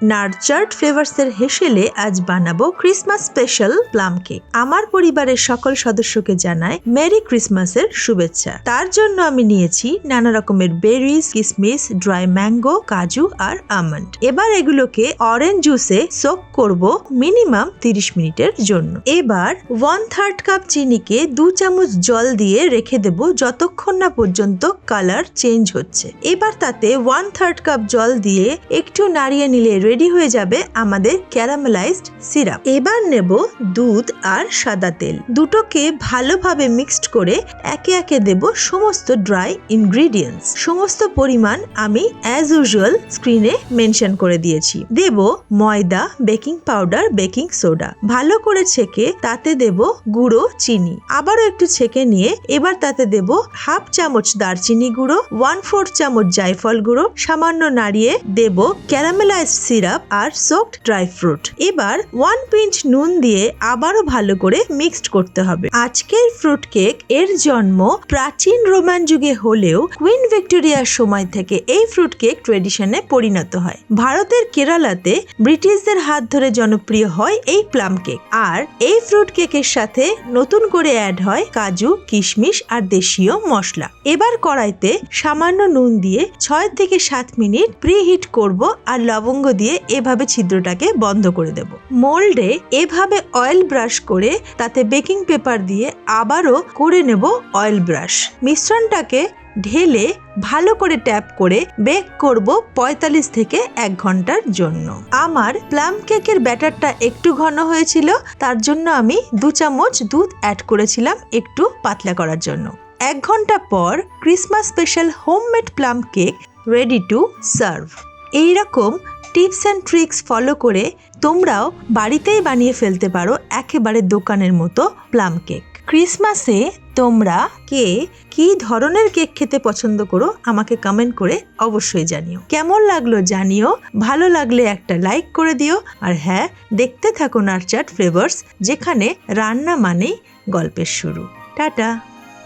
নার্চার্ড ফ্লেভার্সের হেসেলে আজ বানাবো Christmas special plum cake. আমার পরিবারের সকল সদস্যকে জানাই মেরি ক্রিসমাসের শুভেচ্ছা। তার জন্য আমি নিয়েছি নানা রকমের বেরিজ, কিসমিস, ড্রাই ম্যাঙ্গো, কাজু আর আমন্ড। এবার এগুলোকে অরেঞ্জ জুসে সোক করব মিনিমাম 30 মিনিটের জন্য। এবার 1/3 কাপ চিনিকে 2 চামচ জল দিয়ে রেখে দেব যতক্ষণ না পর্যন্ত কালার চেঞ্জ হচ্ছে। এবার তাতে 1/3 কাপ জল দিয়ে একটু নাড়িয়ে নিলে রেডি হয়ে যাবে আমাদের ক্যারামেলাইজড সিরাপ। এবার নেব দুধ আর সাদা তেল, দুটোকে ভালোভাবে মিক্সড করে একে একে দেব সমস্ত ড্রাই ইনগ্রিডিয়েন্টস। সমস্ত পরিমাণ আমি অ্যাজ ইউজুয়াল স্ক্রিনে মেনশন করে দিয়েছি। দেব ময়দা, বেকিং পাউডার, বেকিং সোডা, ভালো করে ছেঁকে তাতে দেব গুঁড়ো চিনি, আবারও একটু ছেঁকে নিয়ে এবার তাতে দেব 1/2 চামচ দারচিনি গুঁড়ো, 1/4 চামচ জায়ফল গুঁড়ো, সামান্য নাড়িয়ে দেব ক্যারামেলাইজড সিরাপ আর সোকড ড্রাই ফ্রুট। এবার 1 পিঞ্চ নুন দিয়ে আবারও ভালো করে মিক্সড করতে হবে। আজকের ফ্রুট কেক এর জন্ম প্রাচীন রোমান যুগে হলেও কুইন ভিক্টোরিয়ার সময় থেকে এই ফ্রুট কেক ট্রেডিশনে পরিণত হয়। ভারতের কেরালাতে ব্রিটিশদের হাত ধরে জনপ্রিয় হয় এই প্লাম কেক। আর এই ফ্রুট কেকের সাথে নতুন করে অ্যাড হয় কাজু, কিশমিশ আর দেশীয় মশলা। এবার কড়াইতে সামান্য নুন দিয়ে 6 থেকে 7 মিনিট প্রিহিট করব আর লবঙ্গ দিয়ে এভাবে ছিদ্রটাকে বন্ধ করে দেব। মোল্ডে এভাবে অয়েল ব্রাশ করে তাতে বেকিং পেপার দিয়ে আবারও করে নেব অয়েল ব্রাশ। মিশ্রণটাকে ঢেলে ভালো করে ট্যাপ করে বেক করব 45 থেকে 1 ঘন্টার জন্য। আমার প্লাম কেকের ব্যাটারটা একটু ঘন হয়েছিল, তার জন্য আমি 2 চামচ দুধ অ্যাড করেছিলাম একটু পাতলা করার জন্য। 1 ঘন্টা পর Christmas special homemade plum cake ready to serve. এইরকম টিপস অ্যান্ড ট্রিক্স ফলো করে তোমরাও বাড়িতেই বানিয়ে ফেলতে পারো একেবারে দোকানের মতো প্লাম কেক। ক্রিসমাসে তোমরা কে কি ধরনের কেক খেতে পছন্দ করো আমাকে কমেন্ট করে অবশ্যই জানিও। কেমন লাগলো জানিও, ভালো লাগলে একটা লাইক করে দিও। আর হ্যাঁ, দেখতে থাকো নার্চার্ড ফ্লেভার্স, যেখানে রান্না মানেই গল্পের শুরু। টাটা।